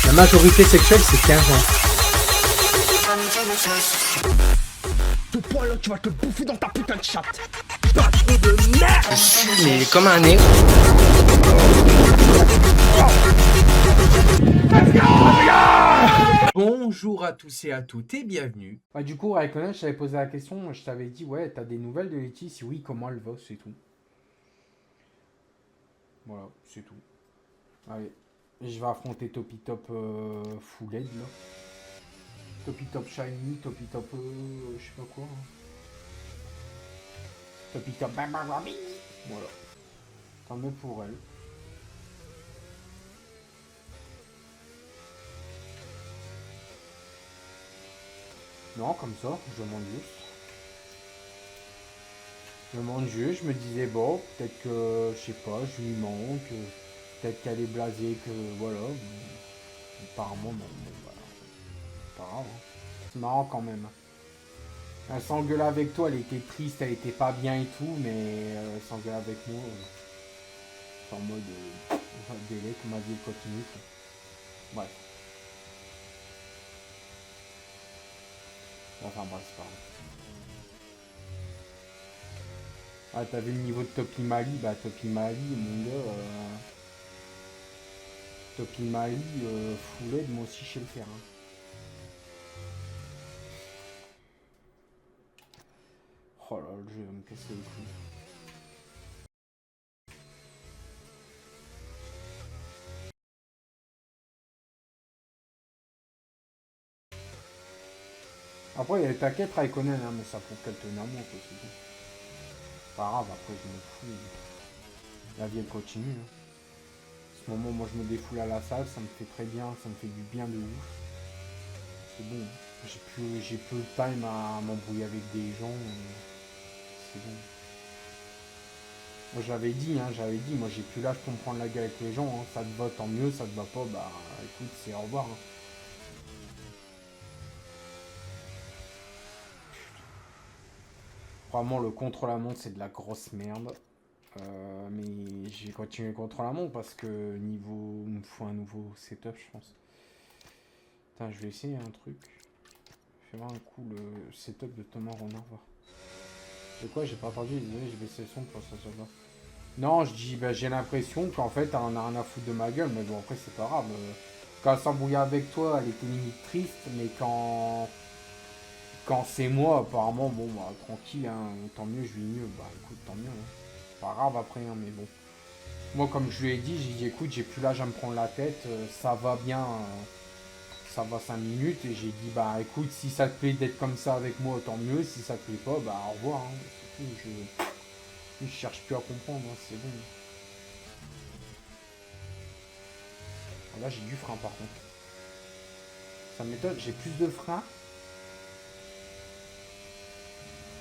La majorité sexuelle, c'est 15 ans. Ce point là, tu vas te bouffer dans ta putain de chatte. Pas trop de merde. Mais comme un nez. Bonjour à tous et à toutes et bienvenue. Du coup, Raikkonen, je t'avais posé la question, je t'avais dit, ouais, t'as des nouvelles de Letty? Si oui, comment elle va, c'est tout. Voilà, c'est tout. Allez, je vais affronter Topi Top Full Head, là. Topi Top Shiny, Topi Top, je sais pas quoi. Hein. Topi Top Voilà. Tant mieux pour elle. Non, comme ça, je demande juste. Je demande juste, je me disais, bon, peut-être que, je sais pas, je lui manque, peut-être qu'elle est blasée, que voilà. Apparemment, non, bon, voilà. Pas grave. Hein. C'est marrant quand même. Elle s'engueulait avec toi, elle était triste, elle était pas bien et tout, mais elle s'engueulait avec moi. En mode délai que ma vie continue. Quoi. Bref. Enfin bref, c'est pas grave. Ah, t'as vu le niveau de Topi Mali? Bah, Topi Mali, mon gars. Topi Mali, full aide, moi aussi je sais le faire. Hein. Oh là, le jeu va me casser les couilles. Après, il t'inquiète, Raikkonen, hein, mais ça prouve qu'elle tenait à moi, quoi, c'est tout. Pas grave, après, je m'en fous. La vie, elle continue. Hein. En ce moment, moi, je me défoule à la salle, ça me fait très bien, ça me fait du bien de ouf. C'est bon. J'ai plus le time à m'embrouiller avec des gens. C'est bon. Moi, j'avais dit, moi, j'ai plus l'âge pour me prendre la gueule avec les gens. Hein. Ça te va, tant mieux, ça te va pas, bah, écoute, c'est au revoir. Hein. Vraiment, le contre-la-montre, c'est de la grosse merde. Mais j'ai continué contre-la-montre parce que niveau... Il me faut un nouveau setup, je pense. Putain, je vais essayer un truc. Fais voir un coup le setup de Thomas Renard. C'est quoi? J'ai pas entendu, désolé, j'ai baissé le son pour ça soit là. Non, je dis, bah, j'ai l'impression qu'en fait, elle en a rien à foutre de ma gueule, mais bon, après, c'est pas grave. Quand elle s'embrouillait avec toi, elle était limite triste, mais quand c'est moi, apparemment, bon, bah, tranquille, hein, tant mieux, je vis mieux. Bah, écoute, tant mieux. Hein. Pas grave après, hein, mais bon. Moi, comme je lui ai dit, j'ai dit, écoute, j'ai plus l'âge à me prendre la tête, ça va bien, ça va 5 minutes, et j'ai dit, bah, écoute, si ça te plaît d'être comme ça avec moi, tant mieux, si ça te plaît pas, bah, au revoir, hein. C'est tout, je cherche plus à comprendre, hein, c'est bon. Là, j'ai du frein, par contre. Ça m'étonne, j'ai plus de frein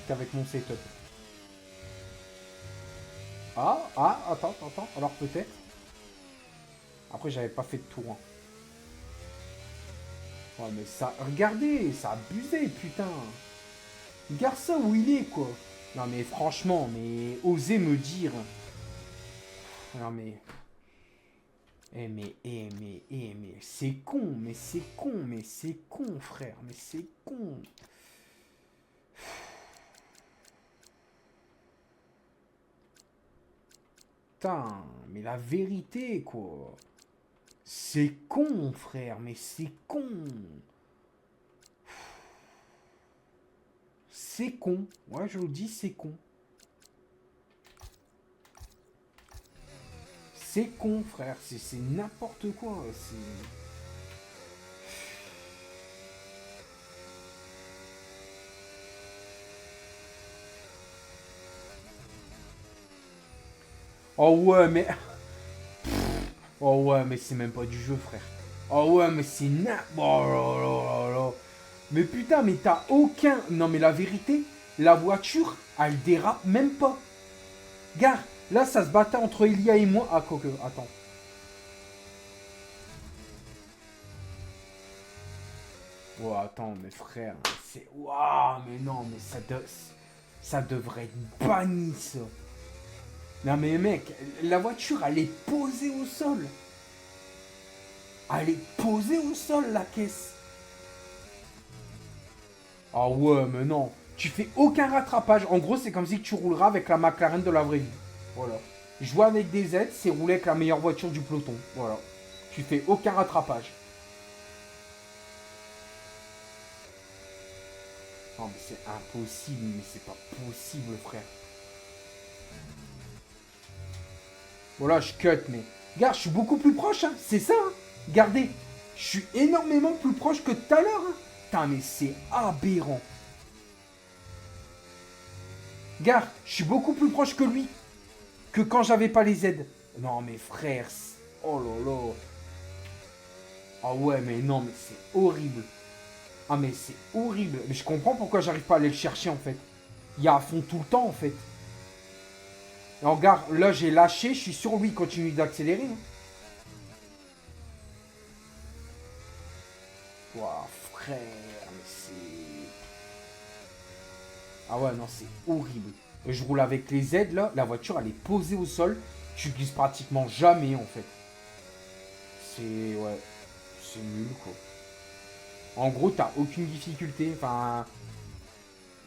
qu'avec mon setup. Attends, alors peut-être. Après, j'avais pas fait de tour. Hein. Ouais, mais ça... Regardez, ça a abusé, putain. Regarde ça où il est, quoi. Non, mais franchement, mais... Osez me dire... Non, mais... mais c'est con, mais c'est con, frère. Mais c'est con. Putain, mais la vérité, quoi. C'est con, frère, mais c'est con. C'est con. Ouais, je vous dis, c'est con. C'est con, frère. C'est n'importe quoi. C'est... Oh ouais, mais... Oh ouais, mais c'est même pas du jeu, frère. Oh ouais, mais c'est n'importe... Mais putain, mais t'as aucun... Non, mais la vérité, la voiture, elle dérape même pas. Gare, là, ça se battait entre Elia et moi. Ah, quoique, attends. Oh, attends, mais frère, c'est... Waouh, mais non, mais ça devrait être banni, ça. Non mais mec, la voiture, elle est posée au sol. Elle est posée au sol, la caisse. Ah ouais, mais non. Tu fais aucun rattrapage. En gros, c'est comme si tu rouleras avec la McLaren de la vraie vie. Voilà. Jouer avec des aides, c'est rouler avec la meilleure voiture du peloton. Voilà. Tu fais aucun rattrapage. Non mais c'est impossible, mais c'est pas possible, frère. Voilà, je cut, mais... Regarde, je suis beaucoup plus proche, hein. C'est ça, hein. Regardez. Je suis énormément plus proche que tout à l'heure, hein. Putain, mais c'est aberrant. Regarde, je suis beaucoup plus proche que lui. Que quand j'avais pas les aides. Non, mais frère... Oh là là. Ah ouais, mais non, mais c'est horrible. Ah, mais c'est horrible. Mais je comprends pourquoi j'arrive pas à aller le chercher, en fait. Il y a à fond tout le temps, en fait. Et regarde, là, j'ai lâché. Je suis sur lui. Il continue d'accélérer. Hein. Ouah, frère, mais c'est... Ah ouais, non, c'est horrible. Je roule avec les aides, là. La voiture, elle est posée au sol. Tu glisses pratiquement jamais, en fait. C'est... Ouais. C'est nul, quoi. En gros, t'as aucune difficulté. Enfin...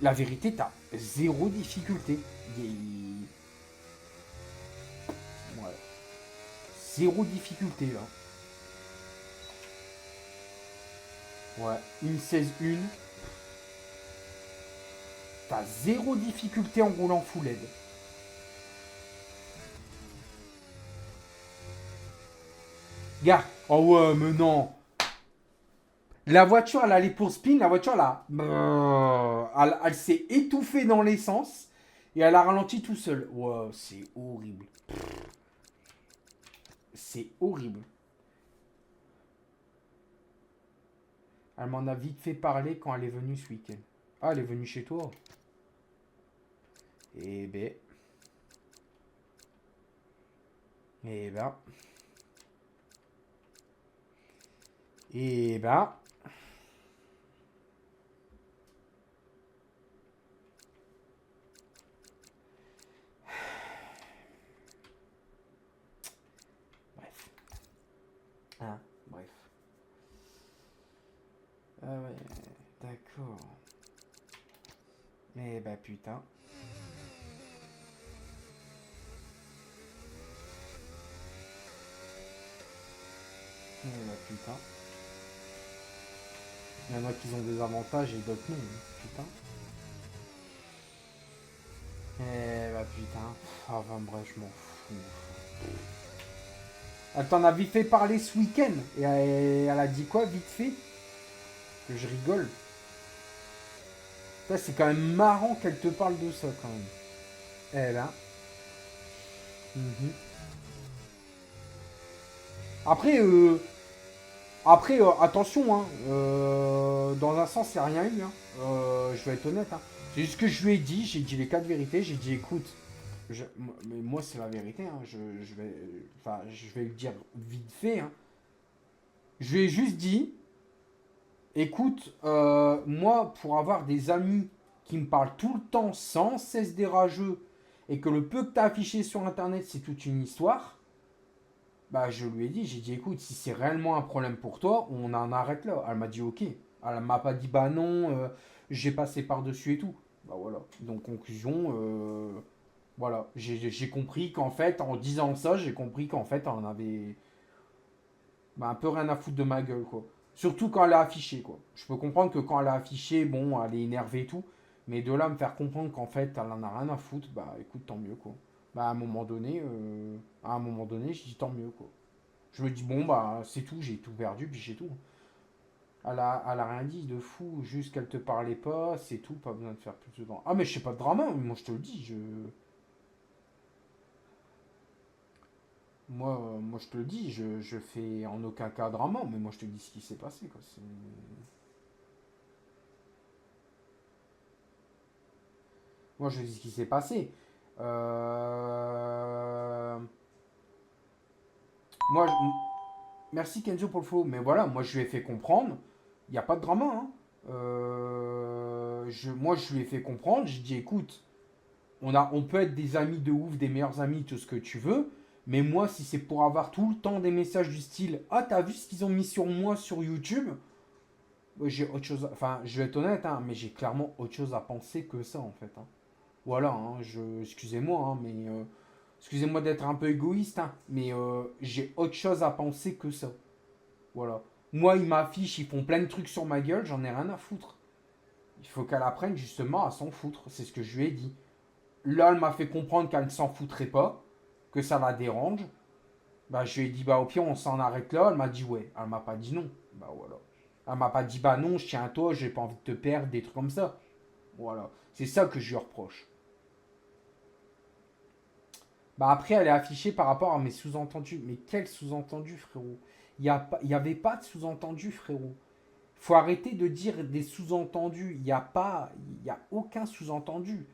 La vérité, t'as zéro difficulté. Ouais. Zéro difficulté, là. Ouais. Une 16-1. T'as zéro difficulté en roulant full aide. Gars. Oh ouais, mais non. La voiture, elle allait pour spin. La voiture, là, elle s'est étouffée dans l'essence. Et elle a ralenti tout seul. Wow, c'est horrible. C'est horrible. Elle m'en a vite fait parler quand elle est venue ce week-end. Ah, elle est venue chez toi. Eh ben. Eh ben. Eh ben. Bref. Hein, bref. Ah ouais, d'accord. Eh ben putain. Eh ben putain. Il y en a qui ont des avantages et d'autres non. Putain. Eh bah putain. Ah ben bref, je m'en fous. Elle t'en a vite fait parler ce week-end. Et elle a dit quoi, vite fait? Que je rigole. Ça, c'est quand même marrant qu'elle te parle de ça, quand même. Eh ben. Après, attention, hein. Dans un sens, il n'y a rien eu. Hein. Je vais être honnête. Hein. C'est juste que je lui ai dit, j'ai dit les quatre vérités. J'ai dit, écoute, mais moi, c'est la vérité. Hein. Je vais le dire vite fait. Hein. Je lui ai juste dit, écoute, moi, pour avoir des amis qui me parlent tout le temps sans cesse des rageux et que le peu que tu as affiché sur Internet, c'est toute une histoire, bah, je lui ai dit, j'ai dit, écoute, si c'est réellement un problème pour toi, on en arrête là. Elle m'a dit, ok. Elle m'a pas dit, bah non, j'ai passé par-dessus et tout. Bah voilà. Donc, conclusion, voilà. J'ai compris qu'en fait, en disant ça, j'ai compris qu'en fait, on avait bah, un peu rien à foutre de ma gueule, quoi. Surtout quand elle a affiché, quoi. Je peux comprendre que quand elle a affiché, bon, elle est énervée et tout. Mais de là, me faire comprendre qu'en fait, elle en a rien à foutre, bah écoute, tant mieux, quoi. Bah à un moment donné, je dis tant mieux, quoi. Je me dis, bon, bah c'est tout, j'ai tout perdu, puis j'ai tout. Elle a rien dit de fou, juste qu'elle te parlait pas, c'est tout, pas besoin de faire plus de drama. Ah, mais je sais pas de drama, moi je te le dis, moi, je te le dis, je fais en aucun cas drama, mais moi je te dis ce qui s'est passé, quoi. Moi je dis ce qui s'est passé. Euh... Moi, merci Kenzo pour le faux, mais voilà, moi je lui ai fait comprendre, il n'y a pas de drama. Hein. Moi je lui ai fait comprendre, j'ai dit écoute, On peut être des amis de ouf, des meilleurs amis, tout ce que tu veux. Mais moi, si c'est pour avoir tout le temps des messages du style « Ah, t'as vu ce qu'ils ont mis sur moi sur YouTube ?» J'ai autre chose. Enfin, je vais être honnête, hein, mais j'ai clairement autre chose à penser que ça, en fait. Hein. Voilà, hein, excusez-moi, hein, mais excusez-moi d'être un peu égoïste, hein, mais j'ai autre chose à penser que ça. Voilà. Moi, ils m'affichent, ils font plein de trucs sur ma gueule, j'en ai rien à foutre. Il faut qu'elle apprenne justement à s'en foutre. C'est ce que je lui ai dit. Là, elle m'a fait comprendre qu'elle ne s'en foutrait pas, que ça la dérange. Bah, je lui ai dit, bah, au pire, on s'en arrête là. Elle m'a dit, ouais. Elle m'a pas dit non. Bah, voilà. Elle m'a pas dit, bah, non, je tiens à toi, j'ai pas envie de te perdre, des trucs comme ça. Voilà. C'est ça que je lui reproche. Bah, après, elle est affichée par rapport à mes sous-entendus. Mais quel sous-entendu, frérot? Il y avait pas de sous-entendu, frérot. Faut arrêter de dire des sous-entendus. Il y a aucun sous-entendu.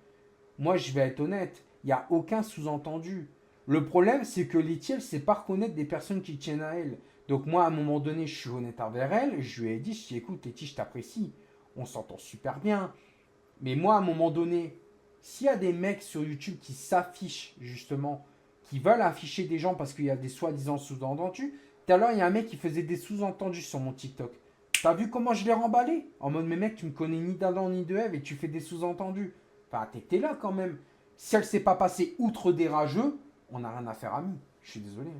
Moi, je vais être honnête, il n'y a aucun sous-entendu. Le problème, c'est que Letty, elle ne sait pas reconnaître des personnes qui tiennent à elle. Donc moi, à un moment donné, je suis honnête envers elle. Je lui ai dit, écoute, Letty, je t'apprécie. On s'entend super bien. Mais moi, à un moment donné, s'il y a des mecs sur YouTube qui s'affichent, justement, qui veulent afficher des gens parce qu'il y a des soi-disant sous-entendus, tout à l'heure, il y a un mec qui faisait des sous-entendus sur mon TikTok. T'as vu comment je l'ai remballé? En mode, mais mec, tu me connais ni d'Adam ni de Ève et tu fais des sous-entendus. Enfin, t'étais là quand même. Si elle s'est pas passée outre des rageux, on n'a rien à faire amis. Je suis désolé.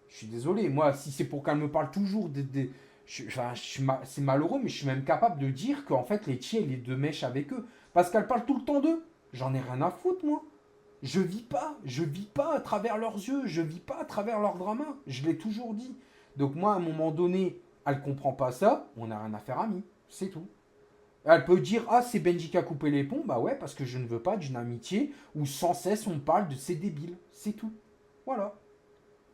Je suis désolé. Moi, si c'est pour qu'elle me parle toujours c'est malheureux, mais je suis même capable de dire qu'en fait, les tiers, elle est de mèche avec eux. Parce qu'elle parle tout le temps d'eux. J'en ai rien à foutre, moi. Je vis pas à travers leurs yeux. Je vis pas à travers leur drama. Je l'ai toujours dit. Donc moi, à un moment donné, elle comprend pas ça. On n'a rien à faire amis. C'est tout. Elle peut dire ah c'est Benji qui a coupé les ponts, bah ouais parce que je ne veux pas d'une amitié où sans cesse on parle de ces débiles, c'est tout. Voilà.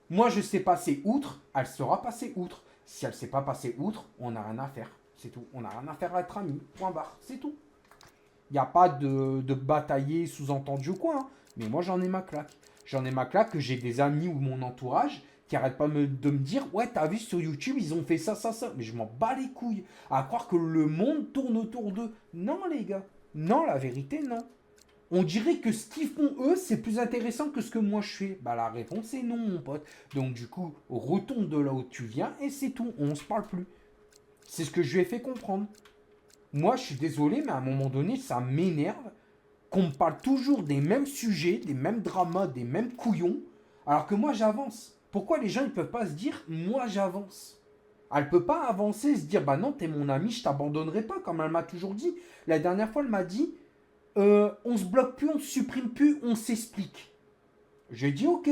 Moi je sais passer outre, elle sera passer outre. Si elle ne sait pas passer outre, on n'a rien à faire, c'est tout. On n'a rien à faire à être amis, point barre, c'est tout. Il n'y a pas de batailler sous-entendu ou quoi, hein. Mais moi j'en ai ma claque. J'en ai ma claque que j'ai des amis ou mon entourage qui arrêtent pas de me dire ouais t'as vu sur YouTube ils ont fait ça ça ça mais je m'en bats les couilles à croire que le monde tourne autour d'eux. Non les gars, non la vérité non. On dirait que ce qu'ils font eux c'est plus intéressant que ce que moi je fais. Bah la réponse est non mon pote. Donc du coup retourne de là où tu viens et c'est tout, on se parle plus. C'est ce que je lui ai fait comprendre. Moi je suis désolé mais à un moment donné ça m'énerve qu'on me parle toujours des mêmes sujets, des mêmes dramas, des mêmes couillons alors que moi j'avance. Pourquoi les gens ne peuvent pas se dire moi j'avance? Elle ne peut pas avancer et se dire bah non t'es mon ami je t'abandonnerai pas comme elle m'a toujours dit. La dernière fois elle m'a dit on se bloque plus, on se supprime plus, on s'explique. J'ai dit ok.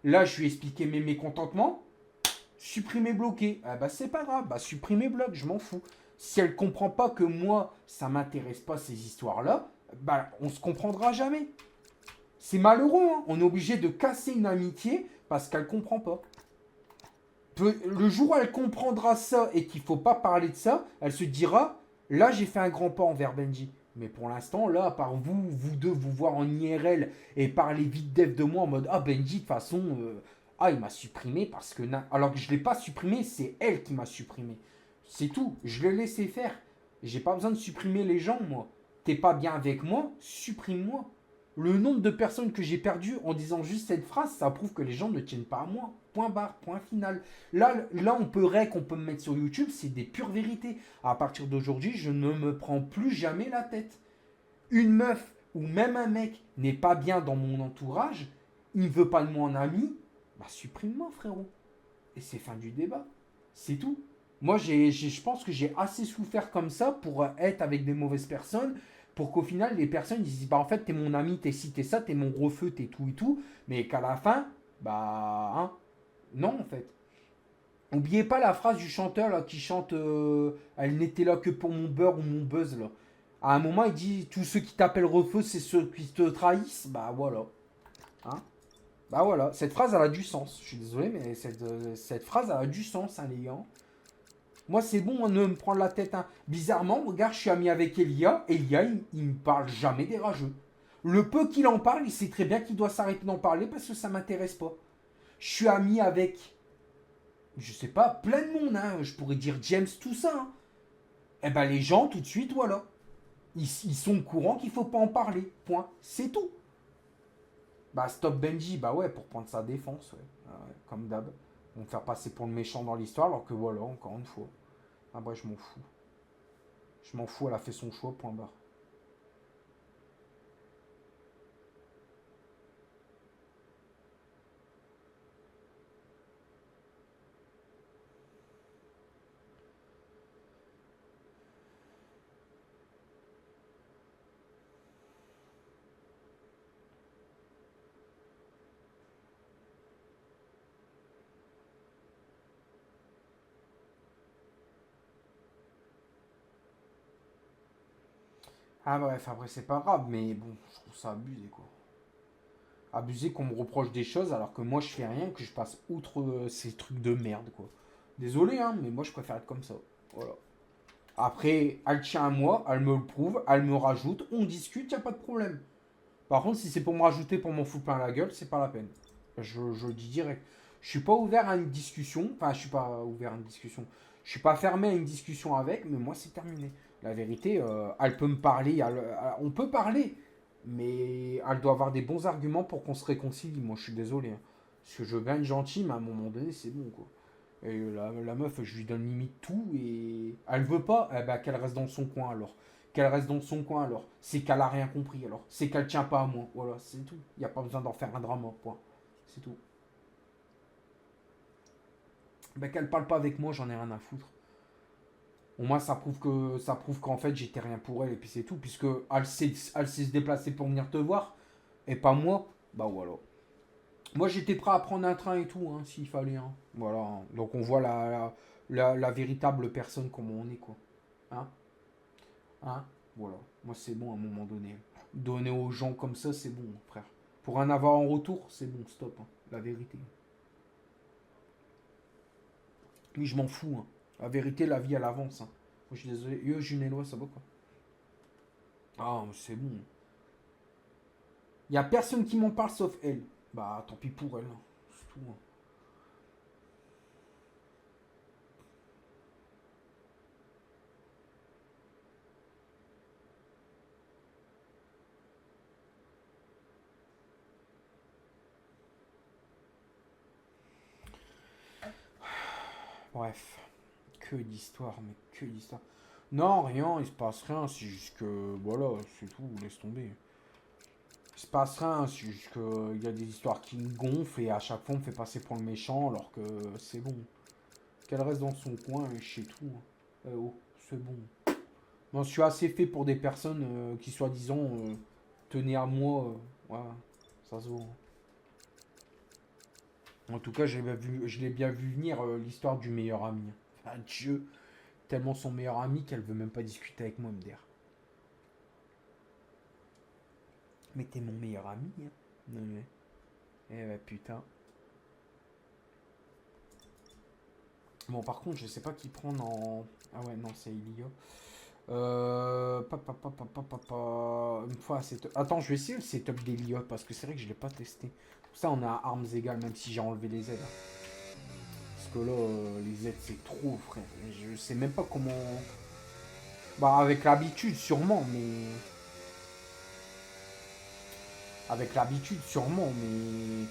Là je lui ai expliqué mes mécontentements. Supprimer bloqué. Ah bah c'est pas grave, bah supprimer bloc, je m'en fous. Si elle comprend pas que moi ça m'intéresse pas ces histoires là, bah on se comprendra jamais. C'est malheureux, hein. On est obligé de casser une amitié parce qu'elle comprend pas. Le jour où elle comprendra ça et qu'il faut pas parler de ça, elle se dira là j'ai fait un grand pas envers Benji. Mais pour l'instant, là, à part vous deux, vous voir en IRL et parler vite dev de moi en mode ah Benji, de toute façon, ah il m'a supprimé parce que. Alors que je l'ai pas supprimé, c'est elle qui m'a supprimé. C'est tout, je l'ai laissé faire. J'ai pas besoin de supprimer les gens, moi. T'es pas bien avec moi, supprime-moi. Le nombre de personnes que j'ai perdues en disant juste cette phrase, ça prouve que les gens ne tiennent pas à moi. Point barre, point final. Là on peut qu'on peut me mettre sur YouTube, c'est des pures vérités. À partir d'aujourd'hui, je ne me prends plus jamais la tête. Une meuf ou même un mec n'est pas bien dans mon entourage, il ne veut pas de moi en ami, bah supprime-moi frérot. Et c'est fin du débat. C'est tout. Moi, je pense que j'ai assez souffert comme ça pour être avec des mauvaises personnes, pour qu'au final, les personnes disent, bah en fait, t'es mon ami, t'es ci, t'es ça, t'es mon gros feu, t'es tout et tout, mais qu'à la fin, bah, hein, non en fait. Oubliez pas la phrase du chanteur là, qui chante elle n'était là que pour mon beurre ou mon buzz là. À un moment, il dit, tous ceux qui t'appellent refeu, c'est ceux qui te trahissent, bah voilà. Hein. Bah voilà, cette phrase elle a du sens. Je suis désolé, mais cette phrase elle a du sens, hein, les gars. Moi, c'est bon, on ne me prend la tête. Hein. Bizarrement, regarde, je suis ami avec Elia. Elia, il me parle jamais des rageux. Le peu qu'il en parle, il sait très bien qu'il doit s'arrêter d'en parler parce que ça m'intéresse pas. Je suis ami avec, je sais pas, plein de monde. Hein. Je pourrais dire James, tout ça. Hein. Eh ben, les gens, tout de suite, voilà. Ils sont au courant qu'il faut pas en parler. Point. C'est tout. Bah, stop Benji, bah ouais, pour prendre sa défense, ouais. Ah ouais, comme d'hab. On va me faire passer pour le méchant dans l'histoire, alors que voilà, encore une fois. Ah bah, je m'en fous. Je m'en fous, elle a fait son choix, point barre. Ah bref, après c'est pas grave, mais bon, je trouve ça abusé quoi. Abusé qu'on me reproche des choses alors que moi je fais rien, que je passe outre ces trucs de merde quoi. Désolé hein, mais moi je préfère être comme ça. Voilà. Après, elle tient à moi, elle me le prouve, elle me rajoute, on discute, y a pas de problème. Par contre, si c'est pour me rajouter pour m'en foutre plein la gueule, c'est pas la peine. Je le dis direct. Je suis pas ouvert à une discussion, enfin je suis pas ouvert à une discussion. Je suis pas fermé à une discussion avec, mais moi c'est terminé. La vérité, elle peut me parler, on peut parler, mais elle doit avoir des bons arguments pour qu'on se réconcilie. Moi je suis désolé, hein. Parce que je gagne gentil, mais à un moment donné c'est bon quoi. Et la meuf, je lui donne limite tout et elle veut pas, eh ben, qu'elle reste dans son coin alors. Qu'elle reste dans son coin alors. C'est qu'elle a rien compris alors. C'est qu'elle tient pas à moi. Voilà, c'est tout. Il n'y a pas besoin d'en faire un drama, point. C'est tout. Ben, qu'elle parle pas avec moi, j'en ai rien à foutre. Au moins, ça prouve qu'en fait, j'étais rien pour elle et puis c'est tout. Puisque elle sait se déplacer pour venir te voir et pas moi. Bah voilà. Moi, j'étais prêt à prendre un train et tout, hein, s'il fallait. Hein. Voilà. Hein. Donc, on voit la véritable personne comme on est, quoi. Hein. Hein. Voilà. Moi, c'est bon à un moment donné. Donner aux gens comme ça, c'est bon, frère. Pour en avoir en retour, c'est bon, stop. Hein. La vérité. Oui, je m'en fous. Hein. La vérité, la vie, elle avance. Hein. Moi, je suis désolé. Yo, Junello, ça va quoi? Ah, c'est bon. Il y a personne qui m'en parle sauf elle. Bah, tant pis pour elle. Hein. C'est tout. Hein. Bref. Que d'histoire, mais que d'histoire. Non, rien, il se passe rien. C'est juste que. Voilà, c'est tout. Laisse tomber. Il se passe rien, c'est juste qu'il y a des histoires qui me gonflent et à chaque fois on me fait passer pour le méchant alors que c'est bon. Qu'elle reste dans son coin et je sais tout. Hein. Oh, c'est bon. Moi je suis assez fait pour des personnes qui soi-disant tenaient à moi. Voilà, ça se voit. En tout cas, je l'ai bien vu venir l'histoire du meilleur ami. Enfin, Dieu, tellement son meilleur ami qu'elle veut même pas discuter avec moi, me dire. Mais t'es mon meilleur ami, hein. Ouais. Eh bah putain. Bon, par contre, je sais pas qui prendre en. Ah ouais, non, c'est Elia. Une fois, c'est. Attends, je vais essayer le setup d'Elia parce que c'est vrai que je l'ai pas testé. Pour ça, on a armes égales, même si j'ai enlevé les Z. Parce que là, les Z, c'est trop, frère. Je sais même pas comment. Bah, avec l'habitude, sûrement, mais. Avec l'habitude, sûrement, mais.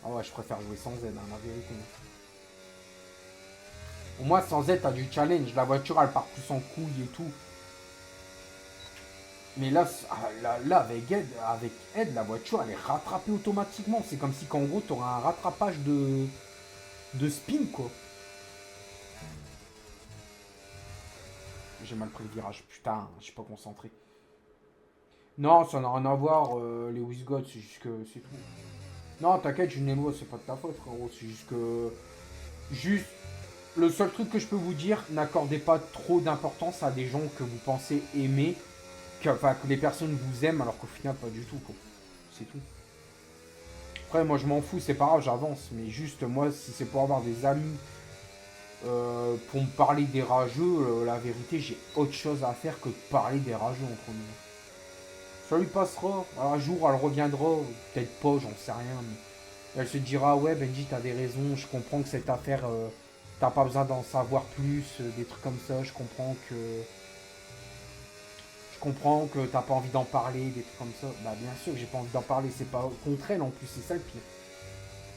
Ah ouais, je préfère jouer sans Z, hein, la vérité. Au moins, sans Z, t'as du challenge. La voiture, elle part plus en couille et tout. Mais là, avec aide, la voiture, elle est rattrapée automatiquement. C'est comme si, qu'en gros, t'aurais un rattrapage de spin, quoi. J'ai mal pris le virage. Putain, je suis pas concentré. Non, ça n'a rien à voir, les Wisgods, c'est juste que c'est tout. Non, t'inquiète, Junello, c'est pas de ta faute, frérot. C'est juste que. Juste. Le seul truc que je peux vous dire, n'accordez pas trop d'importance à des gens que vous pensez aimer. Enfin, que les personnes vous aiment, alors qu'au final, pas du tout, quoi. C'est tout. Après, moi, je m'en fous, c'est pas grave, j'avance. Mais juste, moi, si c'est pour avoir des amis pour me parler des rageux, la vérité, j'ai autre chose à faire que de parler des rageux entre nous. Ça lui passera. Un jour, elle reviendra. Peut-être pas, j'en sais rien. Mais elle se dira, ouais, Benji, t'avais raison. Je comprends que cette affaire, t'as pas besoin d'en savoir plus. Des trucs comme ça. Je comprends que Je comprends que t'as pas envie d'en parler, des trucs comme ça. Bah bien sûr que j'ai pas envie d'en parler, c'est pas contre elle en plus, c'est ça le pire.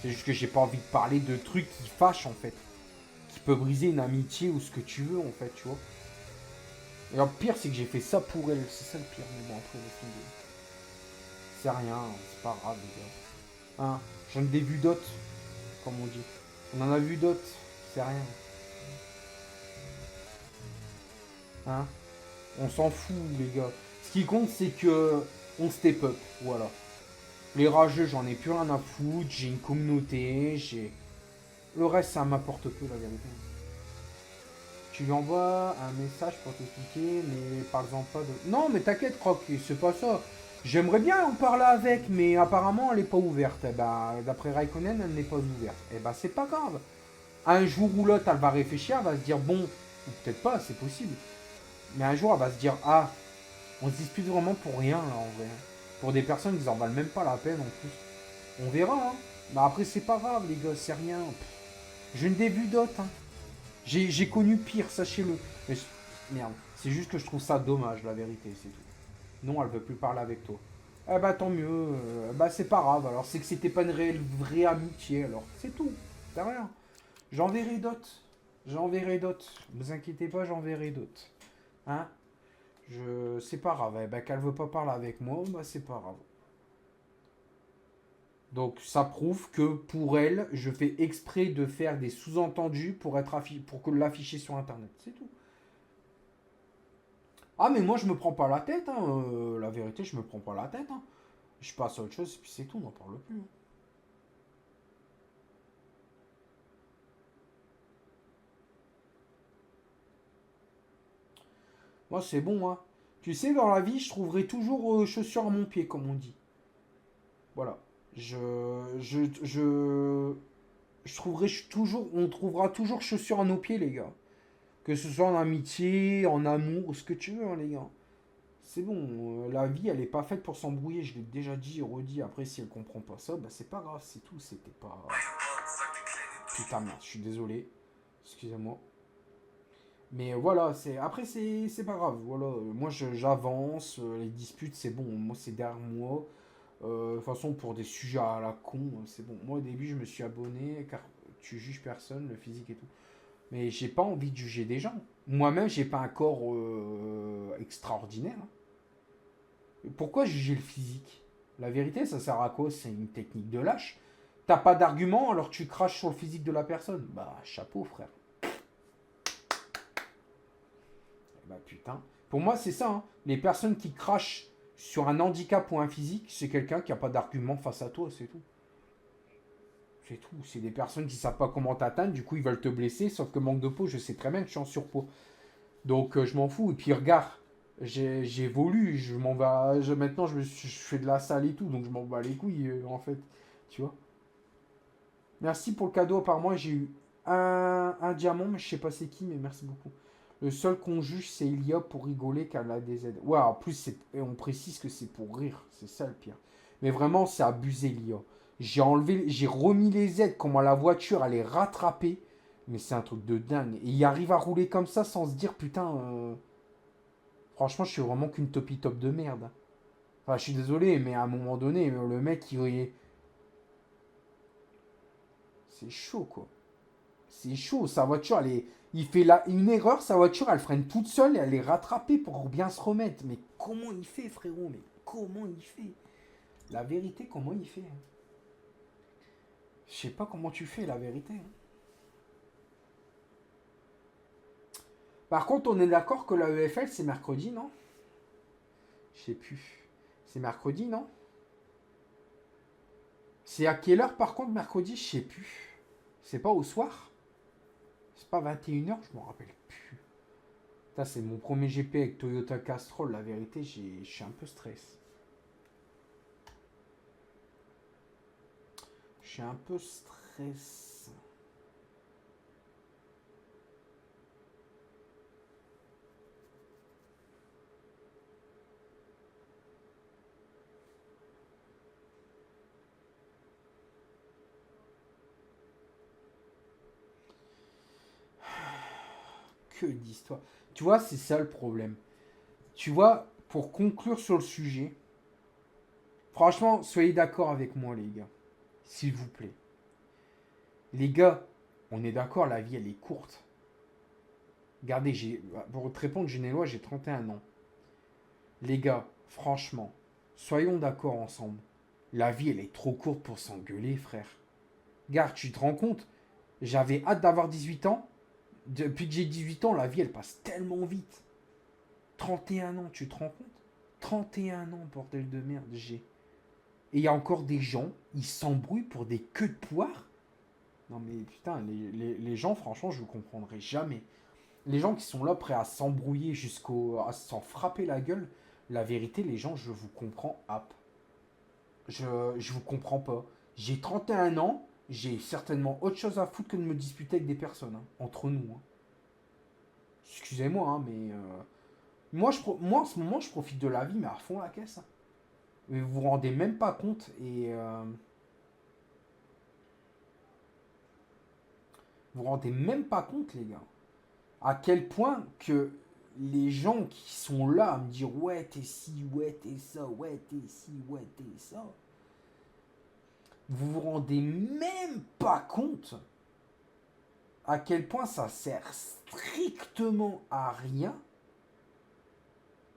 C'est juste que j'ai pas envie de parler de trucs qui fâchent en fait. Qui peut briser une amitié ou ce que tu veux en fait, tu vois. Et le pire c'est que j'ai fait ça pour elle, c'est ça le pire. Mais bon après, c'est rien, c'est pas grave les gars. Hein, j'en ai des vues d'autres, comme on dit. On en a vu d'autres, c'est rien. Hein, on s'en fout les gars. Ce qui compte c'est que on step up, voilà. Les rageux, j'en ai plus rien à foutre, j'ai une communauté, j'ai... Le reste, ça m'apporte peu, la vérité. Tu lui envoies un message pour t'expliquer, mais parle-en pas de... Non, mais t'inquiète, Croc, c'est pas ça. J'aimerais bien en parler avec, mais apparemment, elle est pas ouverte. Eh ben, d'après Raikkonen, elle n'est pas ouverte. Eh ben, c'est pas grave. Un jour ou l'autre, elle va réfléchir, elle va se dire, bon, ou peut-être pas, c'est possible. Mais un jour, elle va se dire, ah, on se dispute vraiment pour rien, là, en vrai. Pour des personnes qui en valent même pas la peine, en plus. On verra, hein. Bah après, c'est pas grave, les gars, c'est rien. Je ne l'ai vu d'autres, hein. J'ai connu pire, sachez-le. Mais merde, c'est juste que je trouve ça dommage, la vérité, c'est tout. Non, elle veut plus parler avec toi. Eh bah tant mieux, bah c'est pas grave, alors c'est que c'était pas une réelle, vraie amitié, alors c'est tout, c'est rien. J'en verrai d'autres, j'en verrai d'autres, ne vous inquiétez pas, j'en verrai d'autres. Hein, c'est pas grave, eh bah qu'elle veut pas parler avec moi, bah c'est pas grave. Donc ça prouve que pour elle, je fais exprès de faire des sous-entendus pour pour que l'afficher sur internet. C'est tout. Ah mais moi je me prends pas la tête, hein. La vérité je me prends pas la tête. Hein. Je passe à autre chose et puis c'est tout, on n'en parle plus. Hein. Moi c'est bon. Hein. Tu sais, dans la vie, je trouverai toujours chaussures à mon pied, comme on dit. Voilà. Je, je, je, je trouverai toujours, on trouvera toujours chaussures à nos pieds, les gars. Que ce soit en amitié, en amour, ce que tu veux, hein, les gars. C'est bon, la vie, elle est pas faite pour s'embrouiller, je l'ai déjà dit et redit. Après, si elle comprend pas ça, bah c'est pas grave, c'est tout, c'était pas... Putain, merde, je suis désolé. Excusez-moi. Mais voilà, c'est après, c'est pas grave. Voilà, moi, j'avance, les disputes, c'est bon. Moi, c'est derrière moi. De toute façon, pour des sujets à la con, c'est bon. Moi, au début, je me suis abonné, car tu juges personne, le physique et tout. Mais j'ai pas envie de juger des gens. Moi-même, j'ai pas un corps extraordinaire. Hein. Pourquoi juger le physique? La vérité, ça sert à quoi? C'est une technique de lâche. T'as pas d'argument, alors tu craches sur le physique de la personne. Bah, chapeau, frère. Bah, putain. Pour moi, c'est ça. Hein. Les personnes qui crachent sur un handicap ou un physique, c'est quelqu'un qui a pas d'argument face à toi, c'est tout. C'est tout. C'est des personnes qui savent pas comment t'atteindre, du coup, ils veulent te blesser, sauf que manque de peau, je sais très bien que je suis en surpoids. Donc, je m'en fous. Et puis, regarde. J'évolue, je m'en vais. Maintenant, je fais de la salle et tout, donc je m'en bats les couilles, en fait. Tu vois. Merci pour le cadeau. Apparemment, j'ai eu un diamant, mais je sais pas c'est qui, mais merci beaucoup. Le seul qu'on juge, c'est Ilia pour rigoler car elle a des aides. Ouais, en plus, on précise que c'est pour rire. C'est ça le pire. Mais vraiment, c'est abusé, Ilia. J'ai remis les aides, comment la voiture, elle est rattrapée. Mais c'est un truc de dingue. Et il arrive à rouler comme ça sans se dire, putain. Franchement, je suis vraiment qu'une topi top de merde. Enfin, je suis désolé, mais à un moment donné, le mec, c'est chaud, quoi. C'est chaud. Sa voiture, il fait une erreur, sa voiture, elle freine toute seule et elle est rattrapée pour bien se remettre. Mais comment il fait, frérot? Mais comment il fait? La vérité, comment il fait? Hein. Je sais pas comment tu fais, la vérité. Hein. Par contre, on est d'accord que la EFL, c'est mercredi, non? Je sais plus. C'est mercredi, non? C'est à quelle heure, par contre, mercredi? Je sais plus. C'est pas au soir? C'est pas 21h, je m'en rappelle plus. Ça, c'est mon premier GP avec Toyota Castrol. La vérité, je suis un peu stress. Je suis un peu stress. Que d'histoire. Tu vois, c'est ça le problème. Tu vois, pour conclure sur le sujet, franchement, soyez d'accord avec moi, les gars. S'il vous plaît. Les gars, on est d'accord, la vie, elle est courte. Regardez, pour te répondre, Genelois, j'ai 31 ans. Les gars, franchement, soyons d'accord ensemble. La vie, elle est trop courte pour s'engueuler, frère. Regarde, tu te rends compte? J'avais hâte d'avoir 18 ans. Depuis que j'ai 18 ans, la vie, elle passe tellement vite. 31 ans, tu te rends compte? 31 ans, bordel de merde, j'ai. Et il y a encore des gens, ils s'embrouillent pour des queues de poire. Non mais putain, les gens, franchement, je vous comprendrai jamais. Les gens qui sont là prêts à s'embrouiller à s'en frapper la gueule, la vérité, les gens, je vous comprends hop. Je vous comprends pas. J'ai 31 ans, j'ai certainement autre chose à foutre que de me disputer avec des personnes, hein, entre nous. Hein. Excusez-moi, hein, mais moi, en ce moment, je profite de la vie, mais à fond la caisse. Hein. Mais vous vous rendez même pas compte vous vous rendez même pas compte, les gars, à quel point que les gens qui sont là à me dire ouais, t'es ci, ouais, t'es ça, ouais, t'es ci, ouais, t'es ça, vous vous rendez même pas compte à quel point ça sert strictement à rien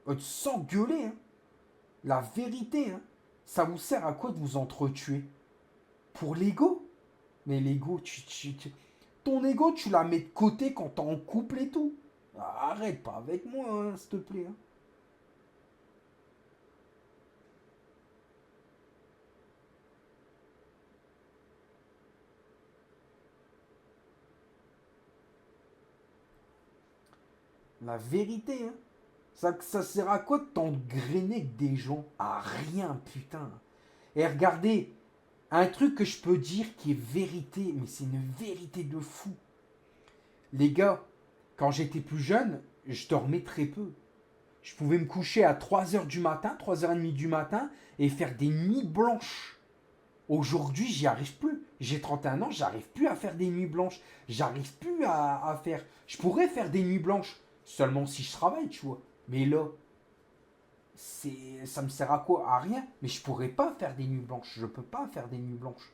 de s'engueuler. Hein. La vérité, hein. Ça vous sert à quoi de vous entretuer? Pour l'ego? Mais l'ego, ton ego, tu la mets de côté quand t'es en couple et tout. Arrête pas avec moi, hein, s'il te plaît. Hein. La vérité, hein. Ça sert à quoi de t'engrainer avec des gens? À rien, putain. Et regardez, un truc que je peux dire qui est vérité, mais c'est une vérité de fou. Les gars, quand j'étais plus jeune, je dormais très peu. Je pouvais me coucher à 3 heures du matin, 3h30 du matin, et faire des nuits blanches. Aujourd'hui, j'y arrive plus. J'ai 31 ans, j'arrive plus à faire des nuits blanches. J'arrive plus à faire... Je pourrais faire des nuits blanches, seulement si je travaille, tu vois. Mais là, ça me sert à quoi? À rien. Mais je pourrais pas faire des nuits blanches. Je peux pas faire des nuits blanches.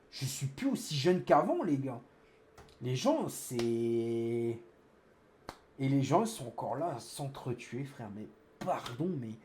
Je suis plus aussi jeune qu'avant, les gars. Les gens, c'est... Et les gens, ils sont encore là à s'entretuer, frère. Mais pardon, mais